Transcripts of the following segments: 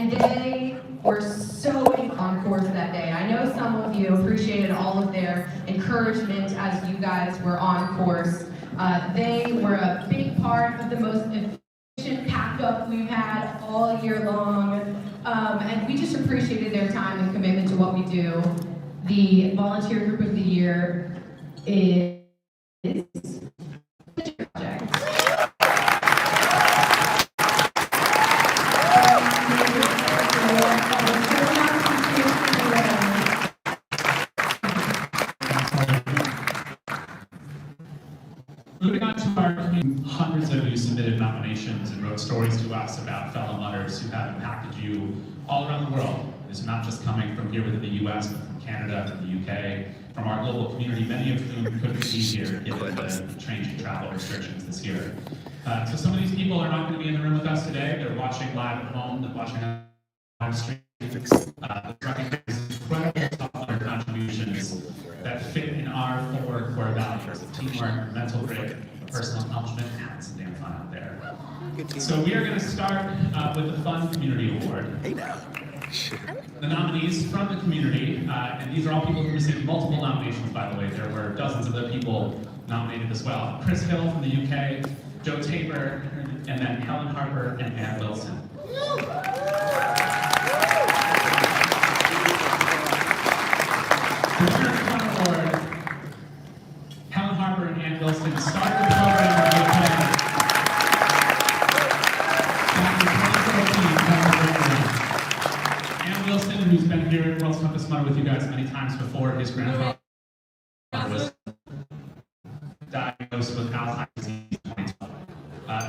And they were so on course that day. I know some of you appreciated all of their encouragement as you guys were on course. They were a big part of the most efficient pack-up we've had all year long. And we just appreciated their time and commitment to what we do. The Volunteer Group of the Year is Project. Moving on to our community, hundreds of you submitted nominations and wrote stories to us about fellow mutters who have impacted you all around the world. This is not just coming from here within the US, but from Canada, from the UK, from our global community, many of whom couldn't be here given the changing travel restrictions this year. So some of these people are not going to be in the room with us today. They're watching live at home, they're watching live stream. Recognize incredible other contributions that fit in our four core values of teamwork, mental grit, personal accomplishment, and some damn fun out there. So we are going to start with the Fun Community Award. Hey now. The nominees from the community, and these are all people who received multiple nominations, by the way. There were dozens of other people nominated as well. Chris Hill from the UK, Joe Tabor, and then Helen Harper and Ann Wilson. The Turner Fun Award, Helen Harper and Ann Wilson started the program in the UK back in 2014. Ann Wilson, who's been here at World's Toughest Mudder with you guys many times before, his grandfather was diagnosed with Alzheimer's disease in 2012.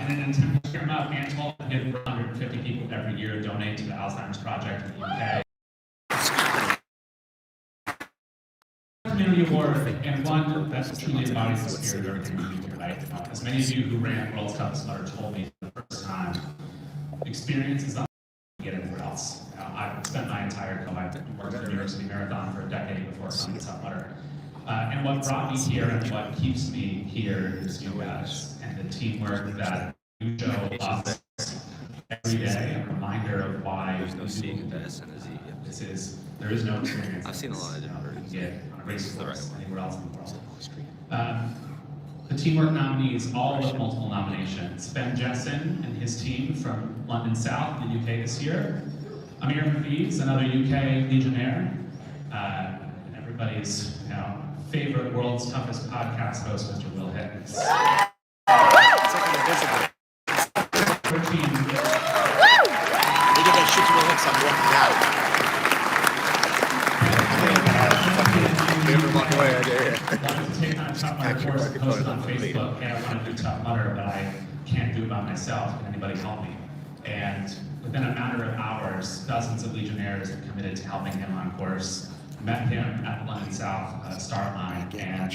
In an attempt to cheer him up, Ann told him 150 people every year donate to the Alzheimer's Project in the UK. Community award, and one that truly embodies the spirit of our community tonight. As many of you who ran World's Toughest Mudder told me for the first time, experience is not get anywhere else. I've spent my entire career, I worked at the New York City Marathon for a decade before coming to Tough Mudder. And what brought me here and what keeps me here is you guys and the teamwork that you show us every day, a reminder of why There's no C with the S and a Z. this is, there is no experience. I've seen a lot of different you can get on a race course right. anywhere else in the world. The teamwork nominees, all with multiple nominations. Ben Jessen and his team from London South in the UK this year. Amir Hafiz, another UK Legionnaire. And everybody's favorite World's Toughest podcast host, Mr. Will Higgins. Wanted to take on a Tough Mudder course and post it on Facebook. Hey, I want to do Tough Mudder, but I can't do it by myself. Can anybody help me? And within a matter of hours, dozens of Legionnaires have committed to helping him on course. Met him at the London South start line, and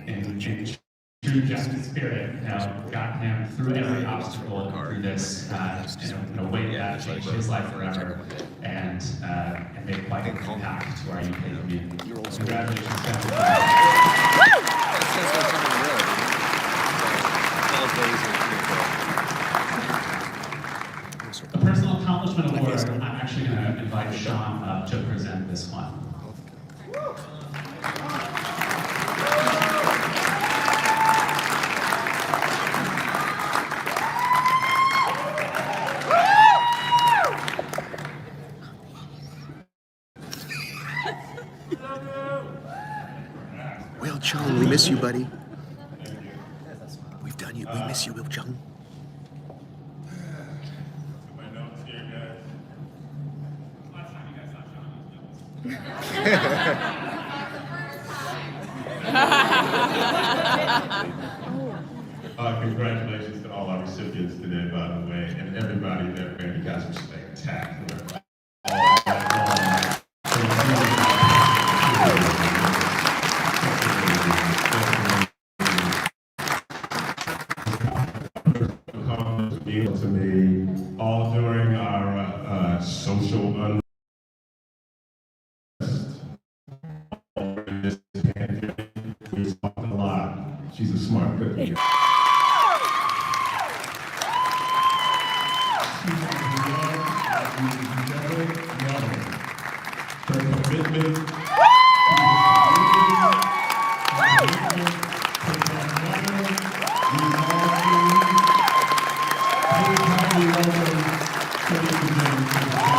in true Jessen spirit, got him through every obstacle through this in a way that changed his life forever, and made quite an impact to our UK community. Congratulations, The Personal Accomplishment Award, I'm actually going to invite Sean up to present this one. Will Chung, we miss you, buddy. We've done you. We miss you, Will Chung. Congratulations to all our recipients today, by the way, and everybody that ran. You guys were spectacular. To me, all during our social unrest, we talked a lot. She's a smart cookie. her commitment to the community, her commitment to Palmetto. We all do. Please help me welcome City President to the stage.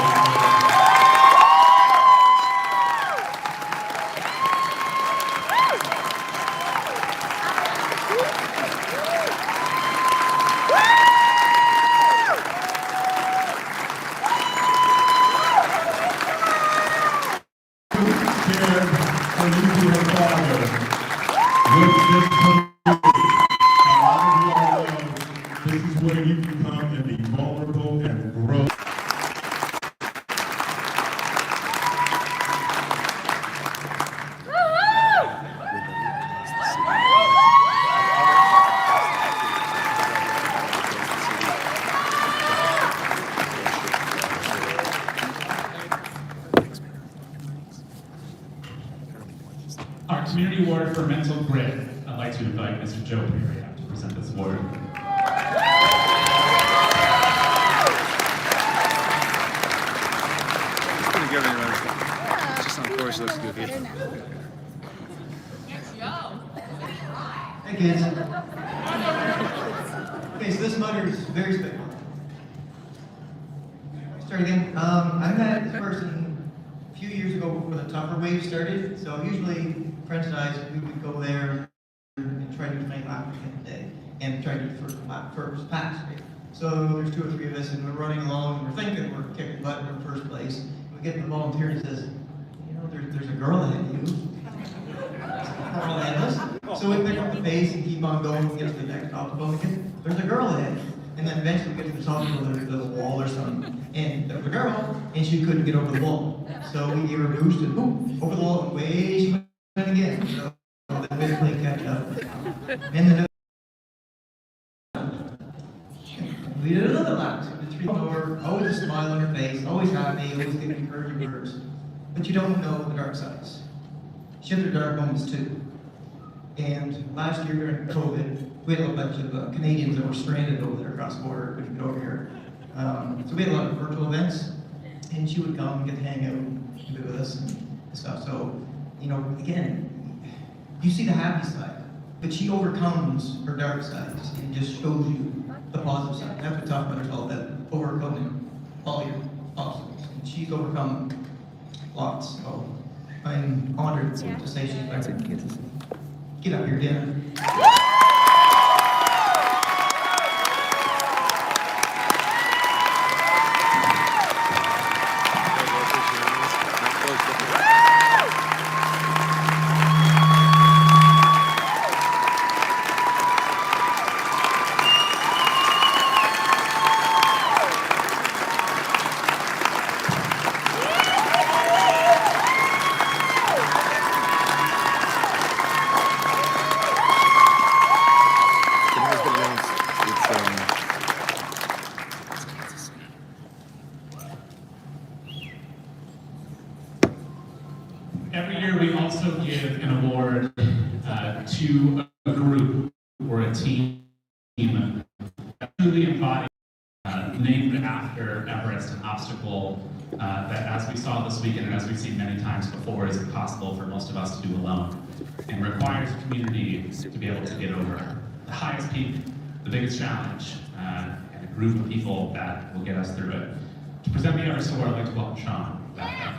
Share for you to her father with this community. A lot of you all know this is where you can come and be vulnerable and grow. Our Community Award for Mental Grit. I'd like to invite Mr. Joe Perea to present this award. Pretty good, everyone. Just on course, looks goofy. Hey kids. Okay, so this mother is very special. Start again. I met this person a few years ago before the tougher wave started. So usually friends and I, we would go there and try to do 20 laps in a day and try to do the first lap first pass. Right? So there's 2 or 3 of us and we're running along and we're thinking we're kicking butt in first place. And we get the volunteer and says, you know, there's a girl ahead of you. Girl ahead of us. So we pick up the pace and keep on going and get to the next obstacle again. There's a girl ahead. And then eventually we get to the top of the wall or something. And there was a girl, and she couldn't get over the wall. So we gave her a boost and boom, over the wall, and away she went again. So the big play catch up. And then we did another lap. So the 3 door, always a smile on her face, always happy, always giving encouraging words. But you don't know the dark sides. She had their dark moments too. And last year during COVID, we had a bunch of Canadians that were stranded over there across the border, couldn't get over here. So we had a lot of virtual events, and she would come and get to hang out and be with us and stuff. So, you know, again, you see the happy side, but she overcomes her dark sides and just shows you the positive side. That's what Tough Mudder's all about, overcoming all your obstacles. And she's overcome lots. So I'm honored to say she's back there. Get up here, Dan. Every year we also give an award to a group or a team that truly embodies, named after Everest, an obstacle that, as we saw this weekend and as we've seen many times before, is impossible for most of us to do alone and requires a community to be able to get over. The highest peak, the biggest challenge, and a group of people that will get us through it. To present the Everest Award, I'd like to welcome Sean back up.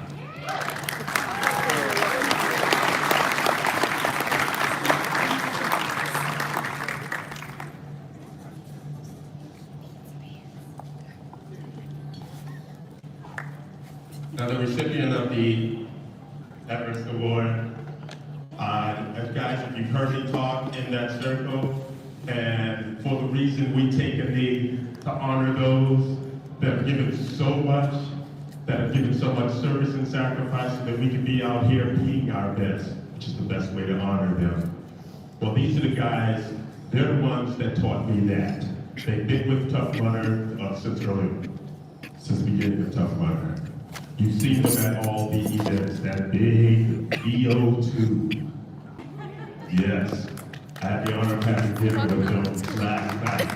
Now, the recipient of the Everest Award, guys, if you've heard me talk in that circle, and for the reason we take a knee to honor those that have given so much, that have given so much service and sacrifice so that we can be out here being our best, which is the best way to honor them. Well, these are the guys, they're the ones that taught me that. They've been with Tough Mudder since the beginning of Tough Mudder. You've seen them at all the events, that big EO2. Yes, I had the honor of having dinner with them last night.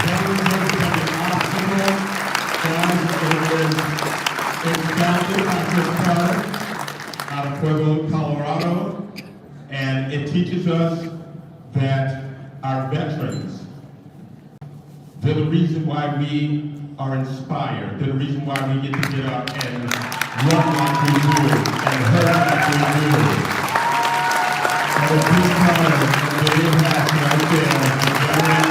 They were an obstacle Chris Carter out of Pueblo, Colorado, and it teaches us that our veterans, they're the reason why we are inspired. They're the reason why we get to get up and run like we do and hurt like we do. So Chris Carter, the big hat right there, the veteran.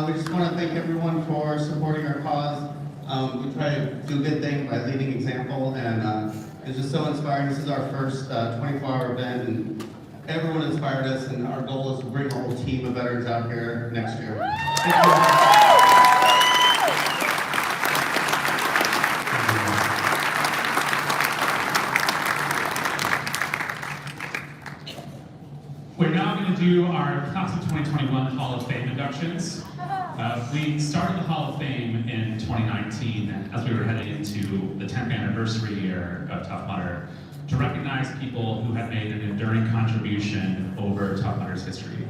We just want to thank everyone for supporting our cause. We try to do good things by leading example, and it's just so inspiring. This is our first 24-hour event, and everyone inspired us, and our goal is to bring a whole team of veterans out here next year. Thank you. We're now going to do our Class of 2021 Hall of Fame inductions. We started the Hall of Fame in 2019 as we were heading into the 10th anniversary year of Tough Mudder to recognize people who had made an enduring contribution over Tough Mudder's history.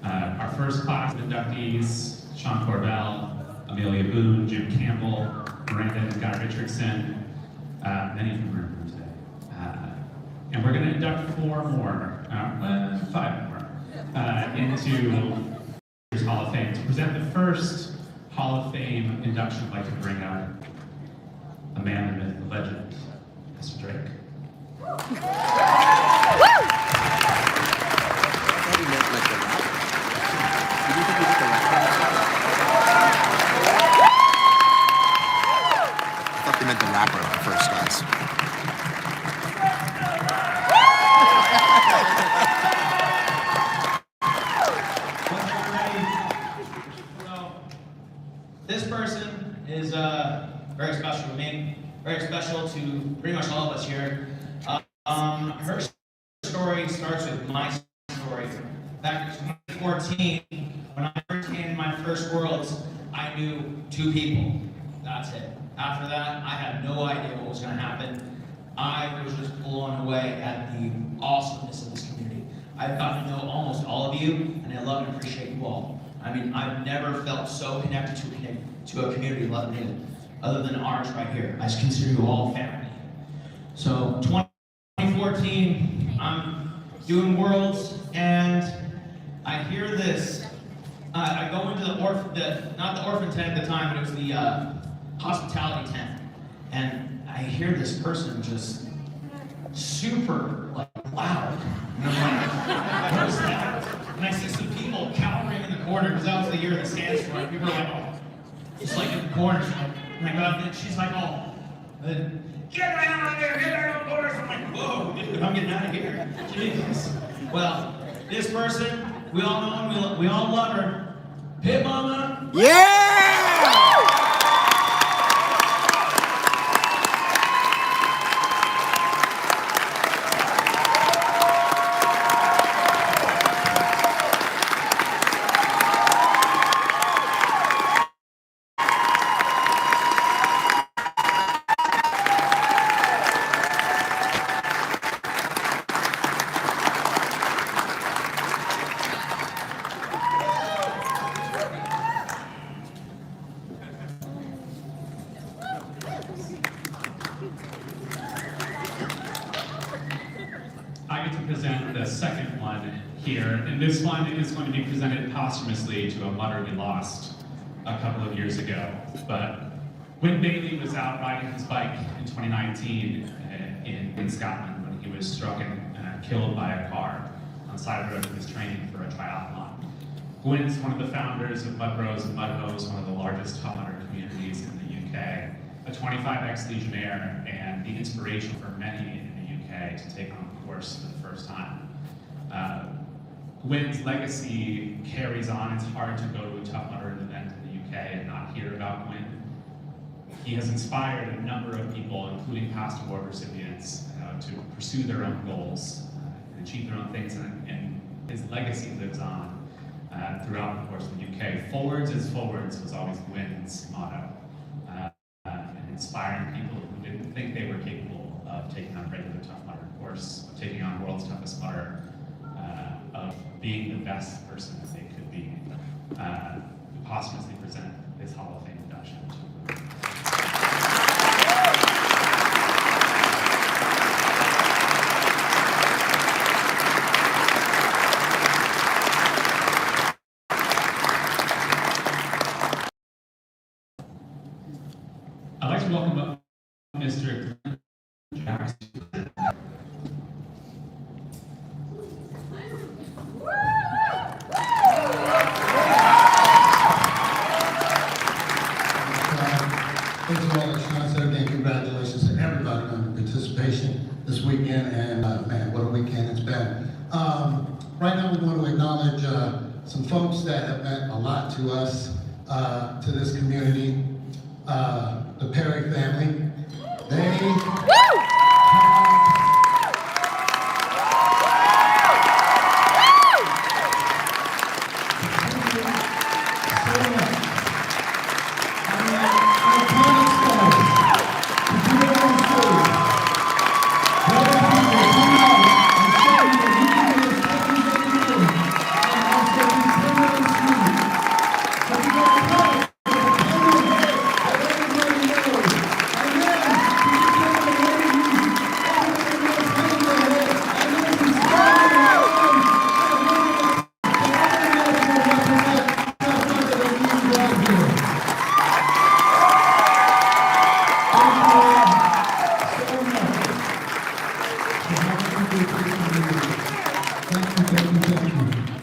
Our first class of inductees, Sean Corbell, Amelia Boone, Jim Campbell, Miranda and Guy Richardson, many of whom are in the room today. And we're going to induct five more into Hall of Fame. To present the first Hall of Fame induction, I'd like to bring up a man, the myth, the legend, Mr. Drake. I thought he meant like the rap. Did you think he did the rap? I thought they meant the rapper at first, guys. This person is very special to me, very special to pretty much all of us here. Her story starts with my story. Back in 2014, when I first came to my first Worlds, I knew 2 people. That's it. After that, I had no idea what was going to happen. I was just blown away at the awesomeness of this community. I've gotten to know almost all of you, and I love and appreciate you all. I mean, I've never felt so connected to a community other than ours right here. I just consider you all family. So 2014, I'm doing Worlds, and I hear this. I go into not the orphan tent at the time, but it was the hospitality tent, and I hear this person just super loud, and I'm like, what is that? And I see some people cowering in the corner, because that was the year of the sandstorm. People were like, oh, just like in the corner. And I go out and she's like, oh, get out of here, get out of the corner. I'm like, whoa, dude, I'm getting out of here. Jesus. Well, this person, we all know him, we all love her. Pit Mama. Yeah! I get to present the second one here, and this one is going to be presented posthumously to a mudder we lost a couple of years ago. But when Bailey was out riding his bike in 2019 in Scotland, when he was struck and killed by a car on the side of the road when he was training for a triathlon. Gwen's one of the founders of Mud Bros and Mud Hose, one of the largest top mudder communities in the UK, a 25X Legionnaire, and the inspiration for many in the UK to take on the course for the first time. Gwen's legacy carries on. It's hard to go to a Tough Mudder event in the UK and not hear about Gwen. He has inspired a number of people, including past award recipients, to pursue their own goals and achieve their own things, and his legacy lives on. throughout the course of the UK. Forwards is forwards was always Wynn's motto. And inspiring people who didn't think they were capable of taking on regular Tough Mudder course, of taking on World's Toughest Mudder, of being the best person that they could be. We posthumously present this Hall of Fame induction to them. I'd like to welcome up Mr. Jackson. First of all, as Sean said again, congratulations to everybody on the participation this weekend, and man, what a weekend it's been. Right now, we want to acknowledge some folks that have meant a lot to us, to this community. The Perry family.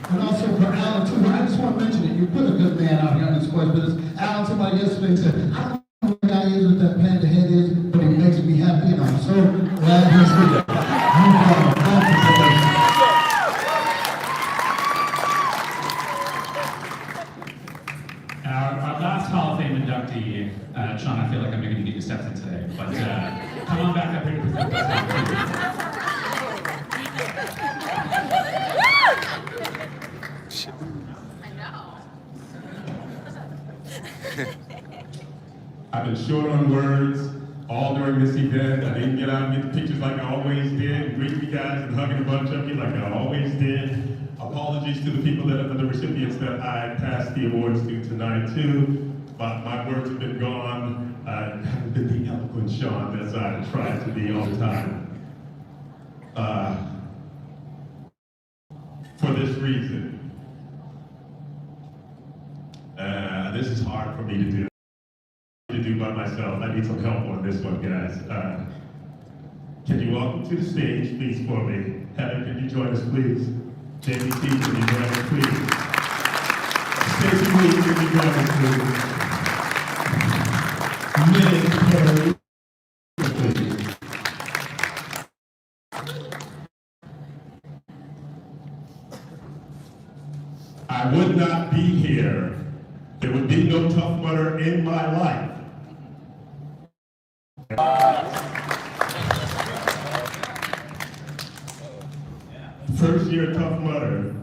And also for Alan too, I just want to mention it. You put a good man out here on this course, but it's Alan, somebody yesterday said, I don't know what the guy is with that panda head is, but he makes me happy, and I'm so glad he's here. Our last Hall of Fame inductee, Sean, I feel like I'm going to get you steps in today, but come on back up here to present this. I've been short on words all during this event. I didn't get out and get the pictures like I always did, and greet you guys and hugging a bunch of you like I always did. Apologies to the people that are the recipients that I passed the awards to tonight too. But my words have been gone. I haven't been the eloquent Sean as I tried to be all the time. For this reason. This is hard for me to do by myself. I need some help on this one, guys. Can you welcome to the stage, please, for me? Heather, can you join us, please? JBC, can you join us, please? Stacey Lee, can you join us, please? Minnie Perry, please. I would not be here. There would be no Tough Mudder in my life. First year Tough Mudder,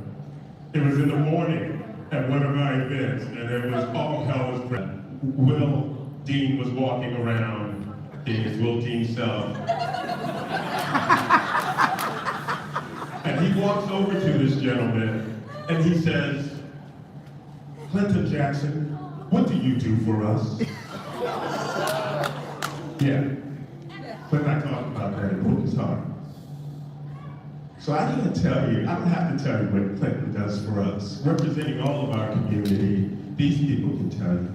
it was in the morning at one of our events, and there was all hell was breaking. Will Dean was walking around in his Will Dean self. And he walks over to this gentleman, and he says, Clinton Jackson, what do you do for us? Yeah, we're not talking about that. It broke his heart. So I can't tell you, I don't have to tell you what Clinton does for us. Representing all of our community, these people can tell you.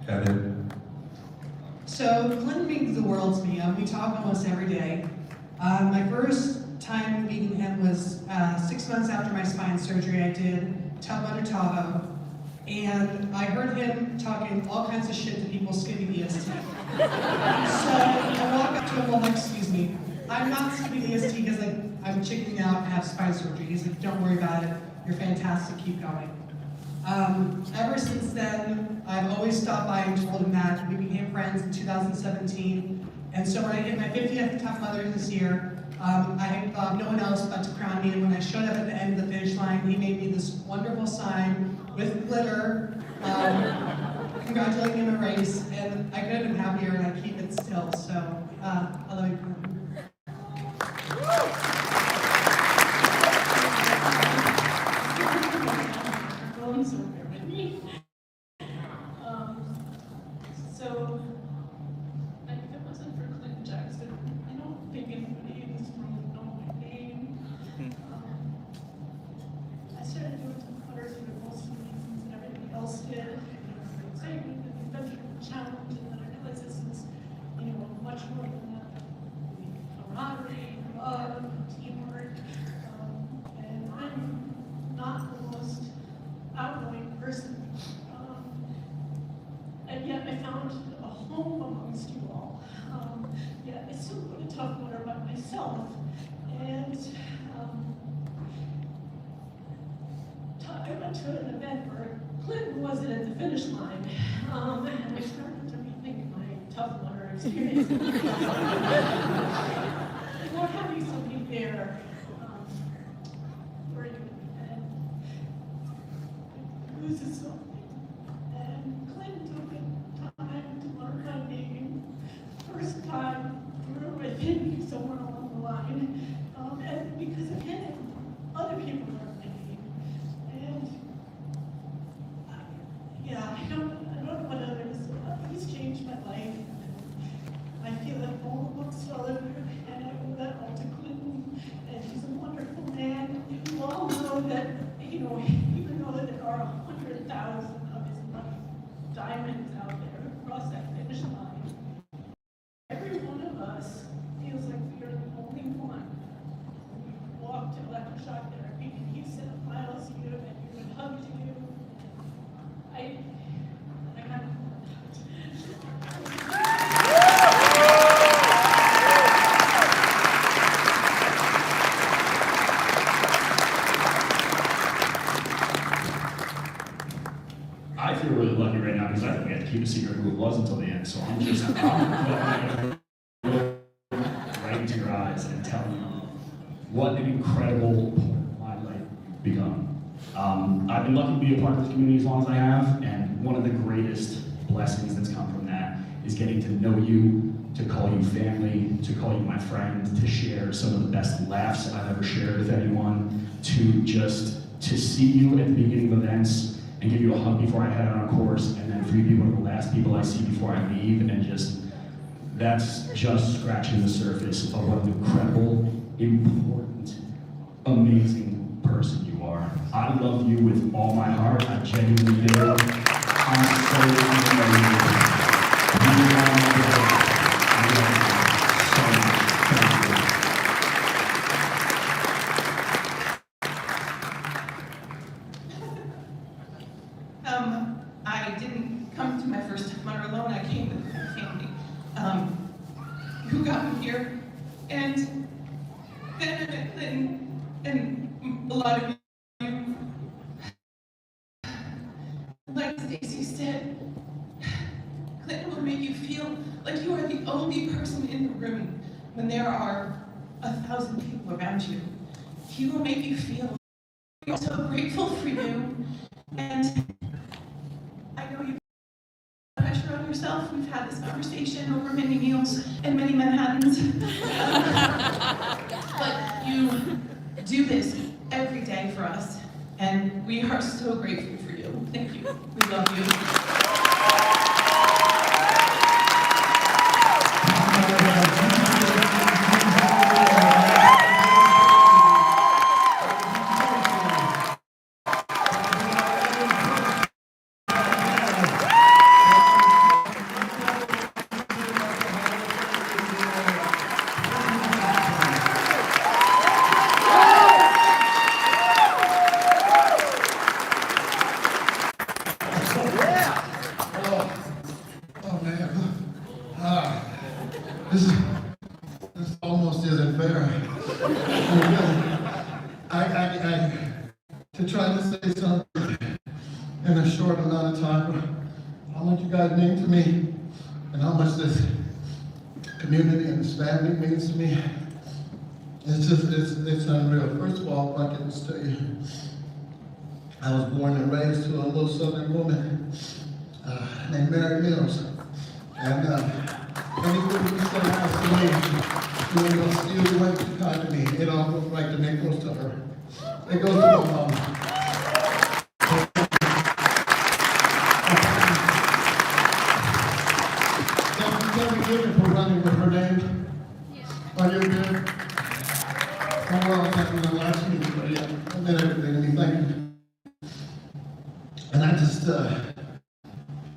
Heather? So Clinton means the world to me. We talk almost every day. My first time meeting him was 6 months after my spine surgery. I did Tough Mudder Tahoe. And I heard him talking all kinds of shit to people skipping EST. So I walk up to him, I'm like, excuse me, I'm not skipping EST because I'm chickening out and have spine surgery. He's like, don't worry about it, you're fantastic, keep going. Ever since then, I've always stopped by and told him that. We became friends in 2017. And so when I hit my 50th Tough Mudder this year, I thought no one else but to crown me, and when I showed up at the end of the finish line, he made me this wonderful sign with glitter, congratulating him in a race, and I could have been happier, and I keep it still, so I love you. So bear with me. So, like, if it wasn't for Clint Jackson, I don't think anybody in this room would know my name. I started doing some colors for the most reasons that everybody else did. And I was excited and adventure and challenge, and then I realized this is, much more than that. Camaraderie, love, teamwork, and I'm not the most outgoing person, and yet I found a home amongst you all. Yet I still go to Tough Mudder by myself, and I went to an event where Clinton wasn't at the finish line, and I started to rethink my Tough Mudder experience. And not having somebody there for you, and loses something. And Clint took time to learn my name. First time through within me somewhere along the line. And because of him, other people learned my name. And I don't know what others, he's changed my life. I feel like all the books are, and I owe that all to Clinton. And he's a wonderful man. You all know that, even though there are 100,000 of his diamonds out there across that finish line, every one of us feels like we are the only one. We walked to electroshock therapy, and he sent files to you, and you would hug to you. I got I feel really lucky right now because I think we had to keep a secret who it was until the end. So I'm right into your eyes and tell you what an incredible part of my life you've become. I've been lucky to be a part of this community as long as I have, and one of the greatest blessings that's come from that is getting to know you, to call you family, to call you my friend, to share some of the best laughs I've ever shared with anyone, to see you at the beginning of events and give you a hug before I head out on course, and then for you to be one of the last people I see before I leave, and that's just scratching the surface of what an incredible, important, amazing person you are. I love you with all my heart, I genuinely do. I'm so grateful. You are my brother. I love you so much. Thank you. I didn't come to my first Tough Mudder alone. I came with my family, who got me here, and a lot of you, like Stacy said, Clinton will make you feel like you are the only person in the room when there are 1,000 people around you. He will make you feel so grateful for you, and I know you put pressure on yourself. We've had this conversation over many meals and many Manhattans. But you do this every day for us, and we are so grateful for you. Thank you. We love you. This almost isn't fair. To try to say something in a short amount of time, how much you guys mean to me, and how much this community and this family means to me. It's unreal. First of all, if I can just tell you, I was born and raised to a little southern woman named Mary Mills. And anything you say nice to me, you will steal away too kind to me. It all goes right to me, it goes to her. It goes to my mom. Thank you for running with her name. Are you good? Oh, well, thank you for the last meeting, but yeah, I meant everything to me, thank you. And I just,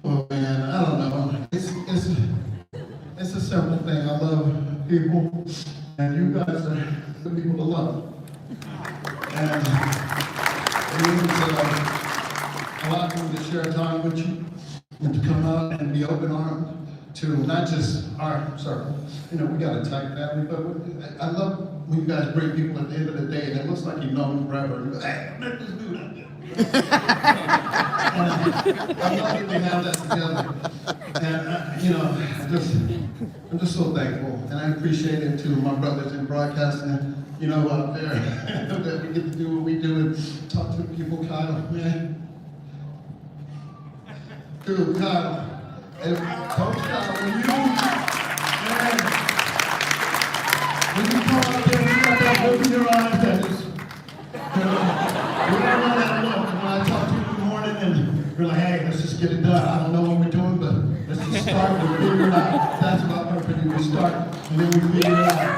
oh man, I don't know. It's a simple thing. I love people, and you guys are the people to love. And it means a lot for me to share time with you, and to come out and be open-armed to not just our circle. You know, we got a tight family, but I love when you guys bring people at the end of the day, and it looks like you've known them forever. And you go, hey, I met this dude out there. I'm lucky to have that together. And, you know, I'm just so thankful. And I appreciate it to my brothers in broadcasting, you know, out there, that we get to do what we do and talk to people. Kyle, man. Dude, Kyle. And Coach Kyle, when you come out there, you got that look in your eyes that is, you know, we don't know that look. When I talk to you in the morning and you're like, hey, let's just get it done. I don't know what we're doing, but let's just start and figure it out. That's what I'm hoping you. We start and then we figure it out.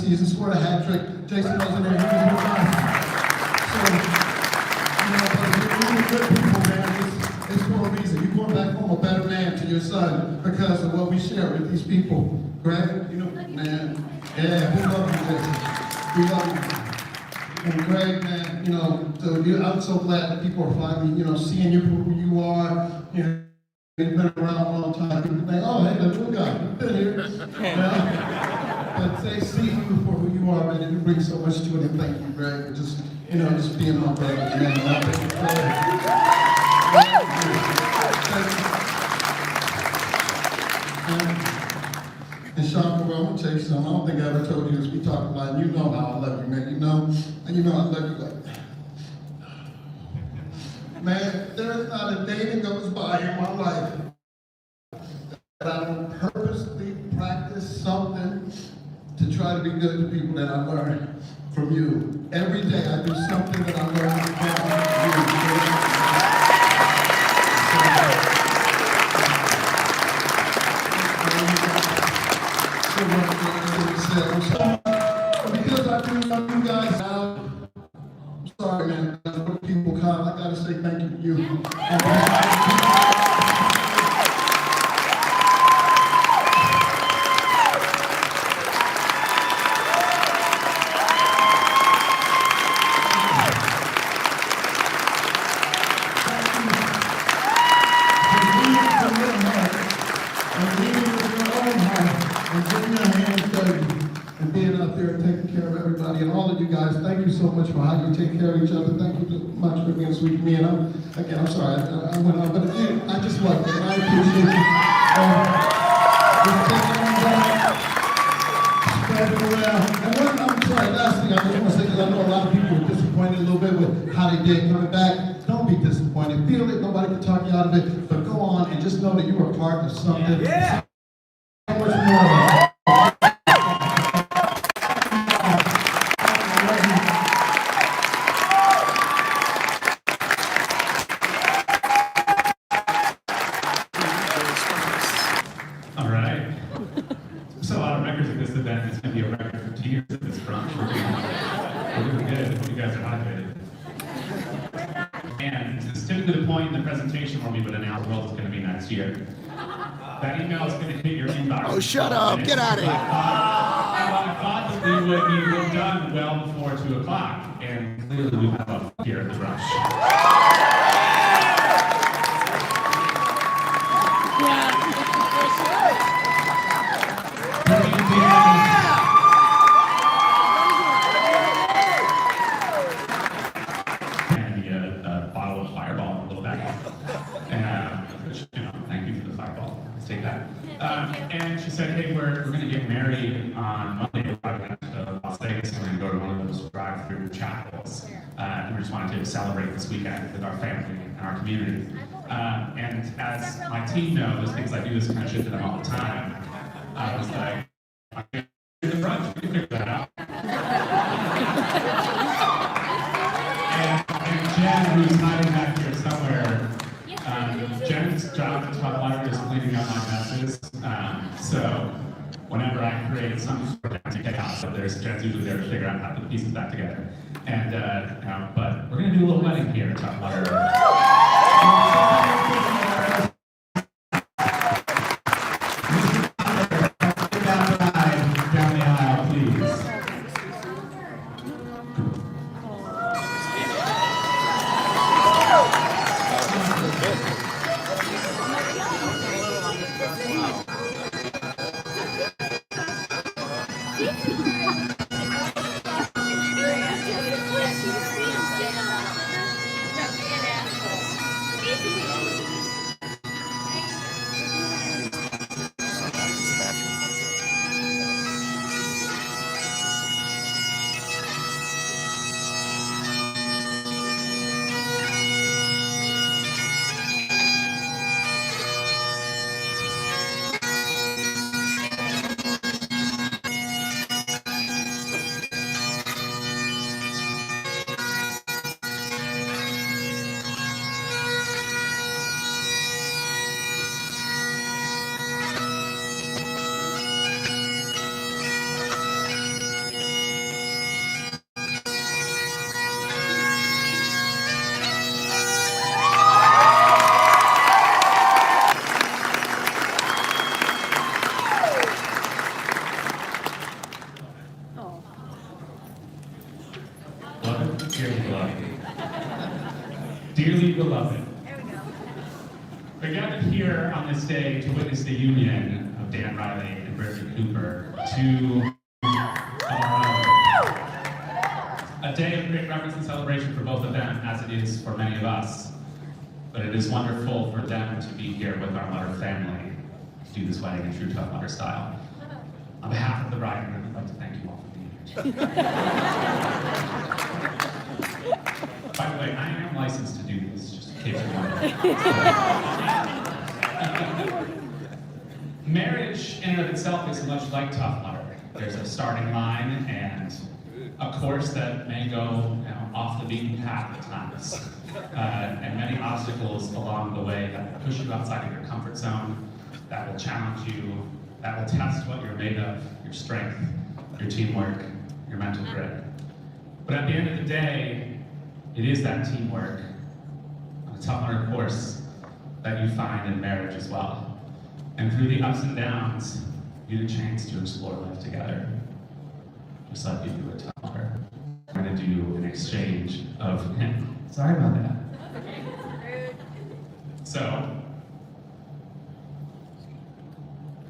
This is for a hat trick. Jason wasn't there. He was with us. So, you know, but we're good people, man. It's for a reason. You're going back home a better man to your son because of what we share with these people. Greg, you know, man. Yeah, we love you, Jason. We love you. And Greg, man, you know, I'm so glad that people are finally, you know, seeing you for who you are. You know, you've been around a long time. People think, oh, hey, the new guy, you've been here. You know? But they see you for who you are, man, and you bring so much to it. And thank you, Greg, for just, you know, just being my brother, man. And Sean, well, I'm gonna tell you something. I don't think I ever told you this. We talked about it. You know how I love you, man. You know, and you know I love you like that. Man, there is not a day that goes by in my life that I don't purposely practice something to try to be good to people that I learn from you. Every day I do something that I learn from you. Because I do love you guys out, I'm sorry, man. When people come, I gotta say thank you to you. And being out there and taking care of everybody, and all of you guys, thank you so much for how you take care of each other. Thank you so much for being sweet to me. And I'm sorry, I went on, but again, I just love you, and I appreciate you. Just taking on down, spreading around. And I'm sorry, last thing I just want to say, because I know a lot of people were disappointed a little bit with how they did coming back. Don't be disappointed. Feel it, nobody can talk you out of it, but go on and just know that you were part of something. Yeah. So much more. In the presentation where we would announce the world is going to be next year. That email is going to hit your inbox. Oh, shut up. Get out of here. I thought that we would be done well before 2 o'clock, and clearly we have a here at the rush. And say we're going to get married on Monday. We're going to Las Vegas. We're going to go to one of those drive-through chapels. And we just wanted to celebrate this weekend with our family and our community. And as my team knows, because I do this kind of shit to them all the time, I was like, I'm going to do the brunch. We can figure that out. And Jen, who's hiding back here somewhere, Jen's job at Top Water is cleaning up my messes. So whenever I create some sort of chaos, Jen's usually there to figure out how to put the pieces back together. And but we're gonna do a little wedding here at Top Water. Down the aisle, please. Dearly beloved. Dearly beloved. We're gathered here on this day to witness the union of Dan Riley and Brittany Cooper to a day of great reverence and celebration for both of them, as it is for many of us. But it is wonderful for them to be here with our Mutter family to do this wedding in true Tough Mudder style. On behalf of the bride, I'd like to thank you all for being here. By the way, I am licensed to do this, just in case you're wondering. Marriage in and of itself is much like Tough Mudder. There's a starting line and a course that may go off the beaten path at times. And many obstacles along the way that will push you outside of your comfort zone, that will challenge you, that will test what you're made of, your strength, your teamwork, your mental grit. But at the end of the day, it is that teamwork on a Tough Mudder course that you find in marriage as well. And through the ups and downs, you get a chance to explore life together, just like you do at Tough Mudder. We're going to do an exchange of, sorry about that. So,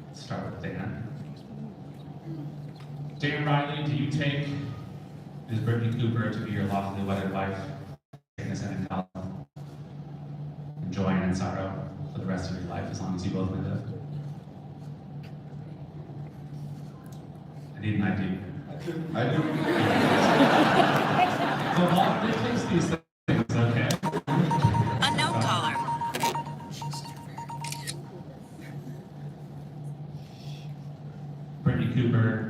let's start with Dan. Dan Riley, do you take Ms. Brittany Cooper to be your lawfully wedded wife, sickness and in health, in joy and in sorrow for the rest of your life, as long as you both live? I need an ID. I do. The law dictates these things, okay? Unknown caller. Brittany Cooper,